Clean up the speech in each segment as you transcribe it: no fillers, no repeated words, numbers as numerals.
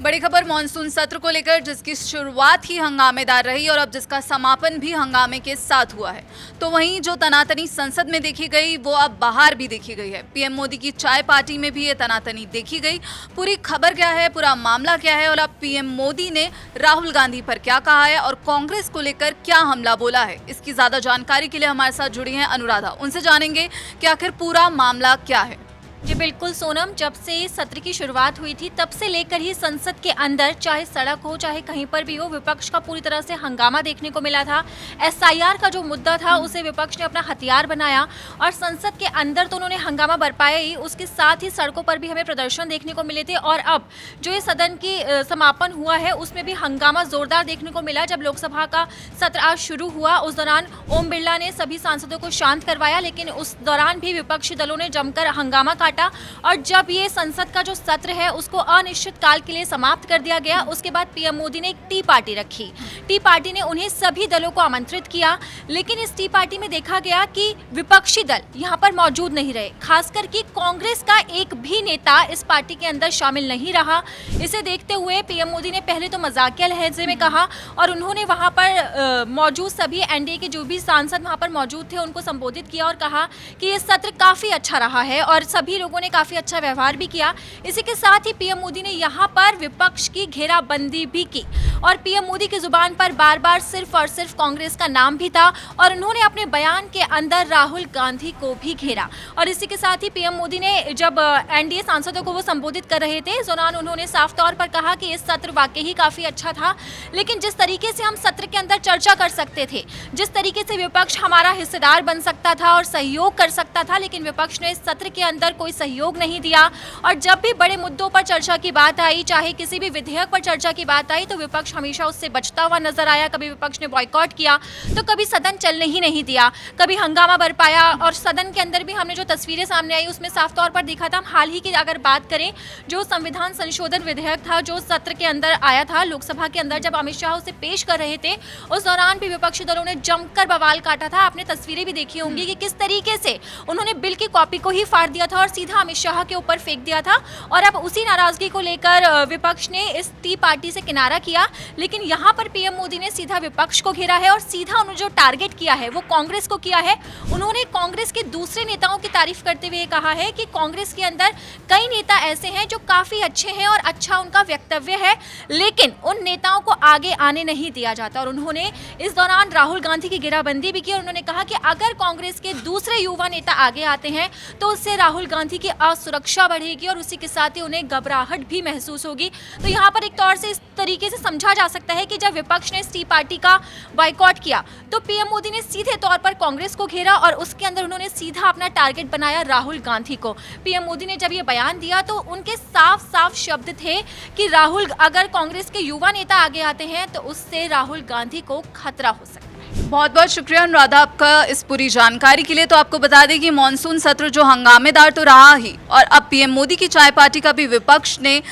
बड़ी खबर मॉनसून सत्र को लेकर, जिसकी शुरुआत ही हंगामेदार रही और अब जिसका समापन भी हंगामे के साथ हुआ है। तो वहीं जो तनातनी संसद में देखी गई वो अब बाहर भी देखी गई है। पीएम मोदी की चाय पार्टी में भी ये तनातनी देखी गई। पूरी खबर क्या है, पूरा मामला क्या है और अब पीएम मोदी ने राहुल गांधी पर क्या कहा है और कांग्रेस को लेकर क्या हमला बोला है, इसकी ज्यादा जानकारी के लिए हमारे साथ जुड़ी हैं अनुराधा। उनसे जानेंगे कि आखिर पूरा मामला क्या है। जी बिल्कुल सोनम, जब से सत्र की शुरुआत हुई थी तब से लेकर ही संसद के अंदर, चाहे सड़क हो चाहे कहीं पर भी हो, विपक्ष का पूरी तरह से हंगामा देखने को मिला था। एसआईआर का जो मुद्दा था उसे विपक्ष ने अपना हथियार बनाया और संसद के अंदर तो उन्होंने हंगामा बरपाया ही, उसके साथ ही सड़कों पर भी हमें प्रदर्शन देखने को मिले थे। और अब जो ये सदन की समापन हुआ है उसमें भी हंगामा जोरदार देखने को मिला। जब लोकसभा का सत्र आज शुरू हुआ उस दौरान ओम बिरला ने सभी सांसदों को शांत करवाया, लेकिन उस दौरान भी विपक्षी दलों ने जमकर हंगामा और जब ये संसद का जो सत्र है उसको अनिश्चित काल के लिए समाप्त कर दिया गया, उसके बाद पीएम मोदी ने एक टी पार्टी रखी। टी पार्टी ने उन्हें सभी दलों को आमंत्रित किया, लेकिन इस टी पार्टी में देखा गया कि विपक्षी दल यहाँ पर मौजूद नहीं रहे। खासकर कि कांग्रेस का एक भी नेता इस पार्टी के अंदर शामिल नहीं रहा। इसे देखते हुए पीएम मोदी ने पहले तो मजाकिया लहजे में कहा और उन्होंने वहां पर मौजूद सभी एनडीए के जो भी सांसद वहां पर मौजूद थे उनको संबोधित किया और कहा कि ये सत्र काफी अच्छा रहा है और सभी लोगों ने काफी अच्छा व्यवहार भी किया। इसी के साथ ही पीएम मोदी ने यहाँ पर विपक्ष की घेराबंदी भी की और पीएम मोदी की जुबान पर बार बार सिर्फ और सिर्फ कांग्रेस का नाम भी था और उन्होंने अपने बयान के अंदर राहुल गांधी को भी घेरा। और इसी के साथ ही पीएम मोदी ने जब एनडीए सांसदों को वो संबोधित कर रहे थे, इस दौरान उन्होंने साफ तौर पर कहा कि इस सत्र वाकई ही काफी अच्छा था, लेकिन जिस तरीके से हम सत्र के अंदर चर्चा कर सकते थे, जिस तरीके से विपक्ष हमारा हिस्सेदार बन सकता था और सहयोग कर सकता था, लेकिन विपक्ष ने इस सत्र के अंदर कोई सहयोग नहीं दिया। और जब भी बड़े मुद्दों पर चर्चा की बात आई, चाहे किसी भी विधेयक पर चर्चा की बात आई, तो विपक्ष हमेशा उससे बचता हुआ नजर आया। कभी विपक्ष ने बॉयकॉट किया तो कभी सदन चलने ही नहीं दिया, कभी हंगामा बरपाया। और सदन के अंदर भी हमने जो तस्वीरें सामने आई उसमें साफ तौर पर दिखा था। हाल ही की अगर बात करें, जो संविधान संशोधन विधेयक था जो सत्र के अंदर आया था लोकसभा के अंदर, जब अमित शाह उसे पेश कर रहे थे उस दौरान भी विपक्षी दलों ने जमकर बवाल काटा था। आपने तस्वीरें भी देखी होंगी कि किस तरीके से उन्होंने बिल की कॉपी को ही फाड़ दिया था और सीधा अमित शाह के ऊपर फेंक दिया था। और अब उसी नाराजगी को लेकर विपक्ष ने इस टी पार्टी से किनारा किया, लेकिन यहाँ पर पीएम मोदी ने सीधा विपक्ष को घेरा है और सीधा उन्होंने जो टारगेट किया है वो कांग्रेस को किया है। उन्होंने कांग्रेस के दूसरे नेताओं की तारीफ करते हुए कहा है कि कांग्रेस के अंदर कई नेता ऐसे हैं जो काफी अच्छे हैं और अच्छा उनका वक्तव्य है, लेकिन उन नेताओं को आगे आने नहीं दिया जाता। और उन्होंने इस दौरान राहुल गांधी की घेराबंदी भी की और उन्होंने कहा कि अगर कांग्रेस के दूसरे युवा नेता आगे आते हैं तो उससे राहुल गांधी की असुरक्षा बढ़ेगी और उसी के साथ ही उन्हें घबराहट भी महसूस होगी। तो यहाँ पर एक तौर से इस तरीके से समझा जा सकता है कि जब विपक्ष ने इस टी पार्टी का बायकॉट किया तो पीएम मोदी ने सीधे तौर पर कांग्रेस को घेरा और उसके अंदर उन्होंने सीधा अपना टारगेट बनाया राहुल गांधी को। पीएम मोदी ने जब ये बयान दिया तो उनके साफ साफ शब्द थे कि राहुल, अगर कांग्रेस के युवा नेता आगे आते हैं तो उससे राहुल गांधी को खतरा हो सकता है। बहुत बहुत शुक्रिया अनुराधा आपका इस पूरी जानकारी के लिए। तो आपको बता दें कि मॉनसून सत्र जो हंगामेदार तो रहा ही और अब पीएम मोदी की चाय पार्टी का भी विपक्ष ने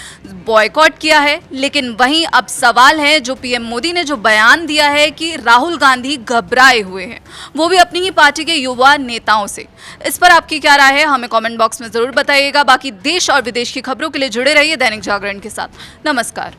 बॉयकॉट किया है, लेकिन वहीं अब सवाल है जो पीएम मोदी ने जो बयान दिया है कि राहुल गांधी घबराए हुए हैं, वो भी अपनी ही पार्टी के युवा नेताओं से। इस पर आपकी क्या राय है हमें कमेंट बॉक्स में जरूर बताइएगा। बाकी देश और विदेश की खबरों के लिए जुड़े रहिए दैनिक जागरण के साथ। नमस्कार।